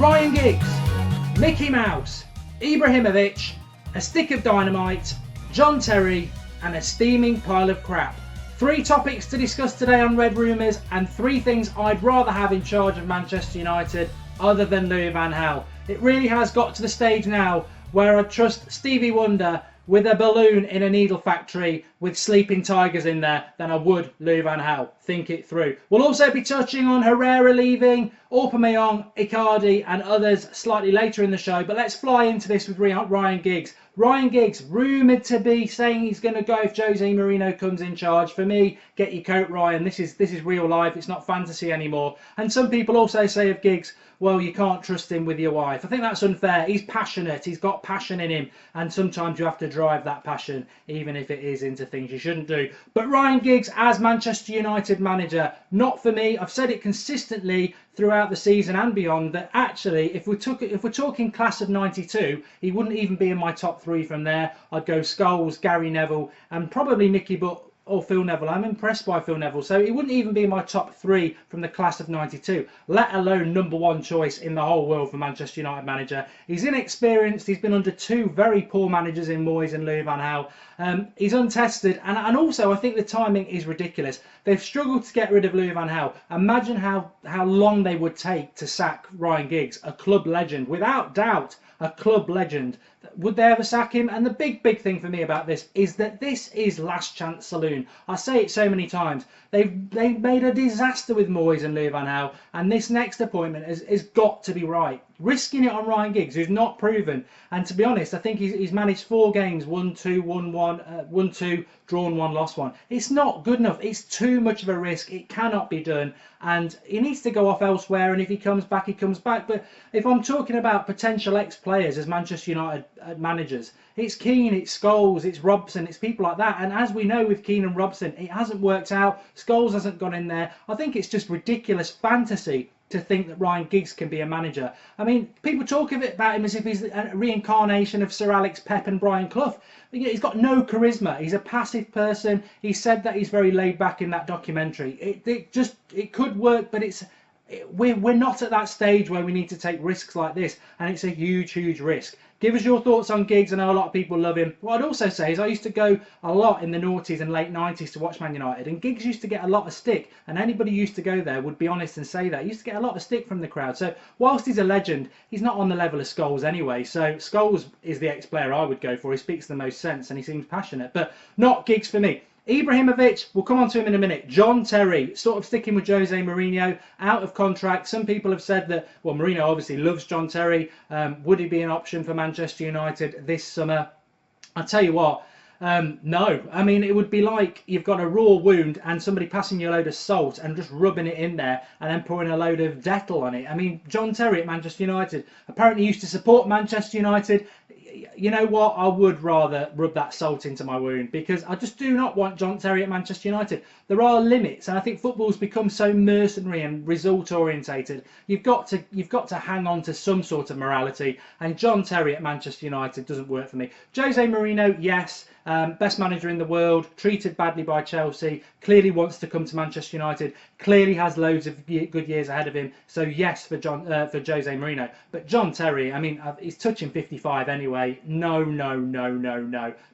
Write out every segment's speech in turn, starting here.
Ryan Giggs, Mickey Mouse, Ibrahimovic, a stick of dynamite, John Terry, and a steaming pile of crap. 3 topics to discuss today on Red Rumours, and 3 things I'd rather have in charge of Manchester United other than Louis van Gaal. It really has got to the stage now where I trust Stevie Wonder with a balloon in a needle factory with sleeping tigers in there than I would Louis van Gaal. Think it through. We'll also be touching on Herrera leaving, Aubameyang, Icardi and others slightly later in the show, but let's fly into this with Ryan Giggs. Ryan Giggs, rumoured to be saying he's going to go if Jose Mourinho comes in charge. For me, get your coat, Ryan. This is real life. It's not fantasy anymore. And some people also say of Giggs, well, you can't trust him with your wife. I think that's unfair. He's passionate. He's got passion in him. And sometimes you have to drive that passion, even if it is into things you shouldn't do. But Ryan Giggs as Manchester United manager, not for me. I've said it consistently throughout the season and beyond that actually if we're talking class of 92, he wouldn't even be in my top 3 from there. I'd go Scholes, Gary Neville and probably Nicky Butt or Phil Neville. I'm impressed by Phil Neville, so he wouldn't even be in my top 3 from the class of 92, let alone number 1 choice in the whole world for Manchester United manager. He's inexperienced. He's been under 2 very poor managers in Moyes and Louis van Gaal. He's untested, and also I think the timing is ridiculous. They've struggled to get rid of Louis van Gaal. Imagine how long they would take to sack Ryan Giggs, a club legend, without doubt a club legend. Would they ever sack him? And the big thing for me about this is that this is last chance saloon. I say it so many times. They've made a disaster with Moyes and Louis van Gaal, and this next appointment has got to be right. Risking it on Ryan Giggs, who's not proven, and to be honest, I think he's managed 4 games, 1-2, 1-1, 1-2, drawn 1, lost 1. It's not good enough. It's too much of a risk. It cannot be done, and he needs to go off elsewhere. And if he comes back, he comes back. But if I'm talking about potential ex-players as Manchester United managers, it's Keane, it's Scholes, it's Robson, it's people like that. And as we know with Keane and Robson, it hasn't worked out. Scholes hasn't gone in there. I think it's just ridiculous fantasy to think that Ryan Giggs can be a manager. I mean, people talk about him as if he's a reincarnation of Sir Alex Pep and Brian Clough. He's got no charisma. He's a passive person. He said that he's very laid back in that documentary. It could work, but we're not at that stage where we need to take risks like this, and it's a huge risk. Give us your thoughts on Giggs. I know a lot of people love him. What I'd also say is I used to go a lot in the noughties and late 90s to watch Man United, and Giggs used to get a lot of stick, and anybody who used to go there would be honest and say that. He used to get a lot of stick from the crowd. So whilst he's a legend, he's not on the level of Scholes anyway. So Scholes is the ex-player I would go for. He speaks the most sense and he seems passionate, but not Giggs for me. Ibrahimovic, we'll come on to him in a minute. John Terry, sort of sticking with Jose Mourinho, out of contract. Some people have said that, well, Mourinho obviously loves John Terry. Would he be an option for Manchester United this summer? I'll tell you what, no. I mean, it would be like you've got a raw wound and somebody passing you a load of salt and just rubbing it in there and then pouring a load of Dettol on it. I mean, John Terry at Manchester United apparently used to support Manchester United. You know what, I would rather rub that salt into my wound, because I just do not want John Terry at Manchester United. There are limits, and I think football's become so mercenary and result orientated. You've got to hang on to some sort of morality, and John Terry at Manchester United doesn't work for me. Jose Mourinho, yes, best manager in the world, treated badly by Chelsea, clearly wants to come to Manchester United, clearly has loads of good years ahead of him, so yes for Jose Mourinho. But John Terry, I mean, he's touching 55 anyway. No,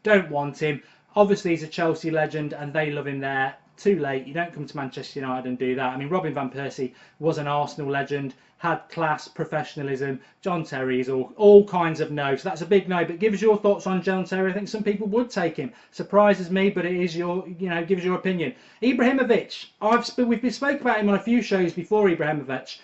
don't want him. Obviously he's a Chelsea legend and they love him there. Too late. You don't come to Manchester United and do that. I mean, Robin van Persie was an Arsenal legend, had class, professionalism. John Terry is all kinds of no. So that's a big no. But give us your thoughts on John Terry. I think some people would take him. Surprises me, but it is give us your opinion. Ibrahimovic, we've spoke about him on a few shows before. Ibrahimovic,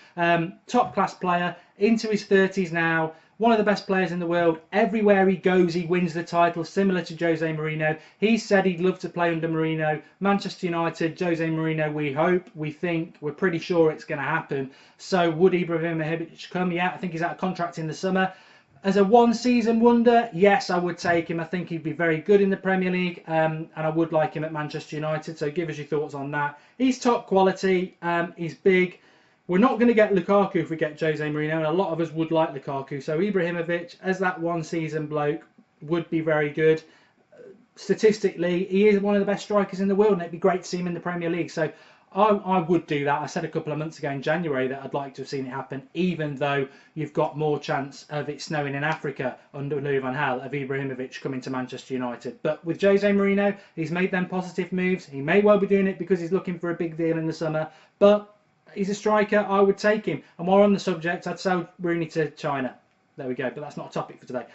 top class player, into his 30s now. One of the best players in the world. Everywhere he goes, he wins the title, similar to Jose Mourinho. He said he'd love to play under Mourinho. Manchester United, Jose Mourinho, we hope, we think, we're pretty sure it's going to happen. So would Ibrahimovic come? Yeah, I think he's out of contract in the summer. As a one-season wonder, yes, I would take him. I think he'd be very good in the Premier League, and I would like him at Manchester United. So give us your thoughts on that. He's top quality. He's big. We're not going to get Lukaku if we get Jose Mourinho, and a lot of us would like Lukaku. So Ibrahimovic, as that one-season bloke, would be very good. Statistically, he is one of the best strikers in the world, and it'd be great to see him in the Premier League. So I would do that. I said a couple of months ago in January that I'd like to have seen it happen, even though you've got more chance of it snowing in Africa under Louis van Gaal, of Ibrahimovic coming to Manchester United. But with Jose Mourinho, he's made them positive moves. He may well be doing it because he's looking for a big deal in the summer, but he's a striker. I would take him. And while on the subject, I'd sell Rooney to China. There we go, but that's not a topic for today.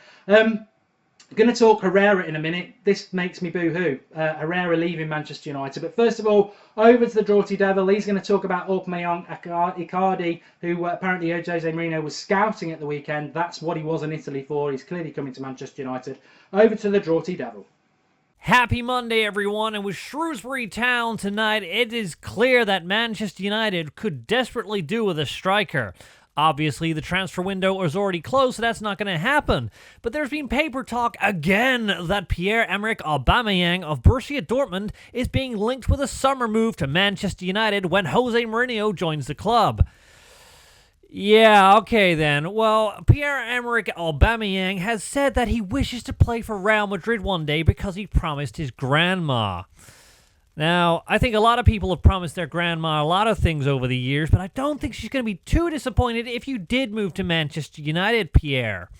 Going to talk Herrera in a minute. This makes me boo-hoo. Herrera leaving Manchester United. But first of all, over to the Draughty Devil. He's going to talk about Aubameyang, Icardi, who apparently Jose Mourinho was scouting at the weekend. That's what he was in Italy for. He's clearly coming to Manchester United. Over to the Draughty Devil. Happy Monday, everyone, and with Shrewsbury Town tonight, it is clear that Manchester United could desperately do with a striker. Obviously, the transfer window is already closed, so that's not going to happen. But there's been paper talk again that Pierre-Emerick Aubameyang of Borussia Dortmund is being linked with a summer move to Manchester United when Jose Mourinho joins the club. Yeah, okay then. Well, Pierre-Emerick Aubameyang has said that he wishes to play for Real Madrid one day because he promised his grandma. Now, I think a lot of people have promised their grandma a lot of things over the years, but I don't think she's going to be too disappointed if you did move to Manchester United, Pierre.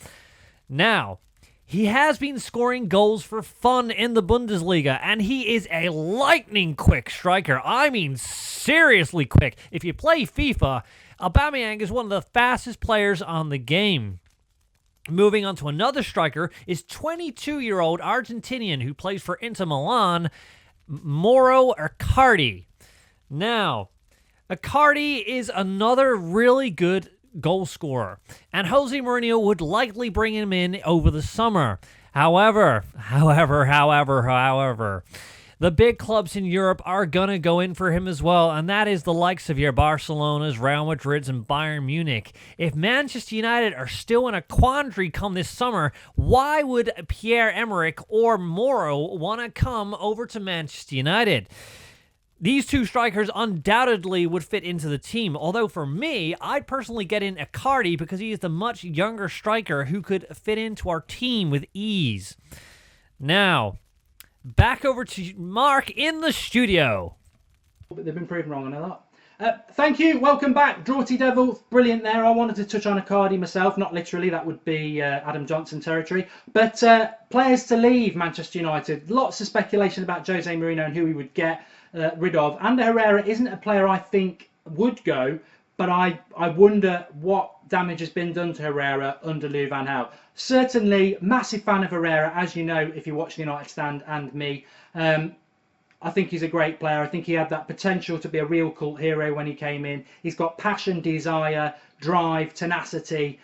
Now, he has been scoring goals for fun in the Bundesliga, and he is a lightning-quick striker. I mean, seriously quick. If you play FIFA, Aubameyang is one of the fastest players on the game. Moving on to another striker is 22-year-old Argentinian who plays for Inter Milan, Mauro Icardi. Now, Icardi is another really good goal scorer, and Jose Mourinho would likely bring him in over the summer. However, the big clubs in Europe are going to go in for him as well, and that is the likes of your Barcelonas, Real Madrids, and Bayern Munich. If Manchester United are still in a quandary come this summer, why would Pierre-Emerick or Mauro want to come over to Manchester United? These two strikers undoubtedly would fit into the team, although for me, I'd personally get in Icardi because he is the much younger striker who could fit into our team with ease. Now, back over to Mark in the studio. They've been proven wrong on a lot. Thank you. Welcome back. Draughty Devil. Brilliant there. I wanted to touch on Icardi myself. Not literally. That would be Adam Johnson territory. But players to leave Manchester United. Lots of speculation about Jose Mourinho and who he would get rid of. Ander Herrera isn't a player I think would go, but I wonder what damage has been done to Herrera under Louis van Gaal. Certainly, massive fan of Herrera, as you know, if you watch the United Stand and me. I think he's a great player. I think he had that potential to be a real cult hero when he came in. He's got passion, desire, drive, tenacity,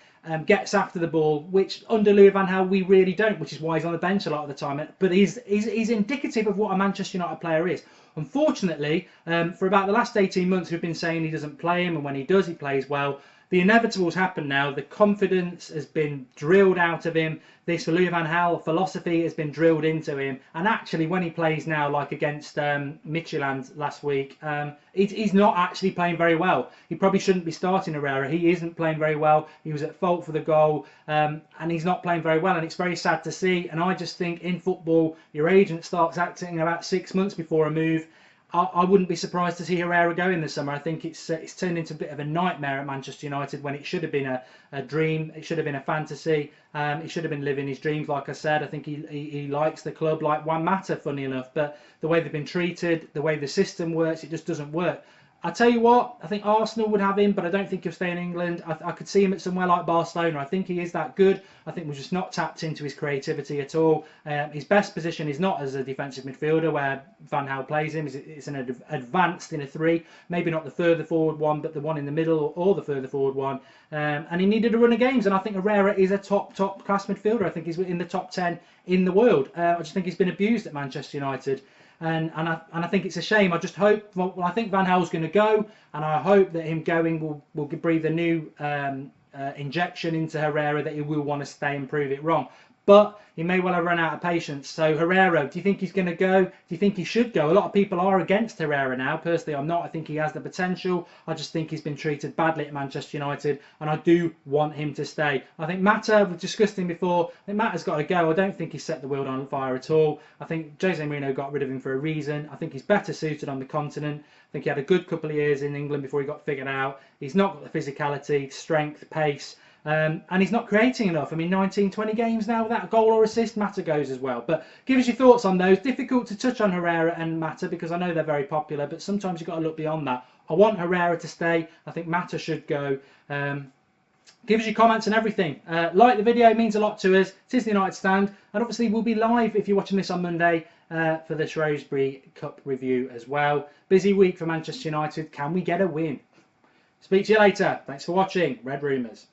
gets after the ball, which under Louis van Gaal we really don't, which is why he's on the bench a lot of the time. But he's indicative of what a Manchester United player is. Unfortunately, for about the last 18 months, we've been saying he doesn't play him, and when he does, he plays well. The inevitable has happened now. The confidence has been drilled out of him. This Louis van Gaal philosophy has been drilled into him. And actually, when he plays now, like against Midtjylland last week, he's not actually playing very well. He probably shouldn't be starting Herrera. He isn't playing very well. He was at fault for the goal, and he's not playing very well. And it's very sad to see. And I just think in football, your agent starts acting about 6 months before a move. I wouldn't be surprised to see Herrera go in this summer. I think it's turned into a bit of a nightmare at Manchester United when it should have been a dream. It should have been a fantasy. He should have been living his dreams, like I said. I think he likes the club like Juan Mata, funny enough. But the way they've been treated, the way the system works, it just doesn't work. I tell you what, I think Arsenal would have him, but I don't think he'll stay in England. I could see him at somewhere like Barcelona. I think he is that good. I think we're just not tapped into his creativity at all. His best position is not as a defensive midfielder where Van Gaal plays him. It's an advanced in a three, maybe not the further forward one, but the one in the middle or the further forward one. And he needed a run of games, and I think Herrera is a top class midfielder. I think he's in the top 10 in the world. I just think he's been abused at Manchester United. And I think it's a shame. I just hope. Well, I think Van Gaal's going to go, and I hope that him going will breathe a new injection into Herrera, that he will want to stay and prove it wrong. but he may well have run out of patience. So Herrera, do you think he's going to go? Do you think he should go? A lot of people are against Herrera now. Personally, I'm not. I think he has the potential. I just think he's been treated badly at Manchester United, and I do want him to stay. I think Mata, we've discussed him before. I think Mata's got to go. I don't think he's set the world on fire at all. I think Jose Mourinho got rid of him for a reason. I think he's better suited on the continent. I think he had a good couple of years in England before he got figured out. He's not got the physicality, strength, pace. And he's not creating enough. I mean, 19, 20 games now without a goal or assist. Mata goes as well. But give us your thoughts on those. Difficult to touch on Herrera and Mata because I know they're very popular, but sometimes you've got to look beyond that. I want Herrera to stay. I think Mata should go. Give us your comments and everything. Like the video, it means a lot to us. It is the United Stand. And obviously we'll be live if you're watching this on Monday for the Shrewsbury Cup review as well. Busy week for Manchester United. Can we get a win? Speak to you later. Thanks for watching Red Rumours.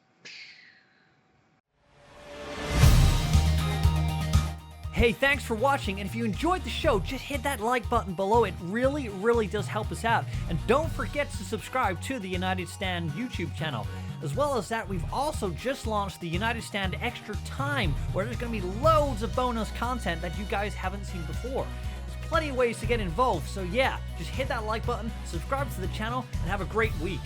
Hey, thanks for watching, and if you enjoyed the show, just hit that like button below. It really, really does help us out. And don't forget to subscribe to the United Stand YouTube channel. As well as that, we've also just launched the United Stand Extra Time, where there's going to be loads of bonus content that you guys haven't seen before. There's plenty of ways to get involved, so yeah, just hit that like button, subscribe to the channel, and have a great week.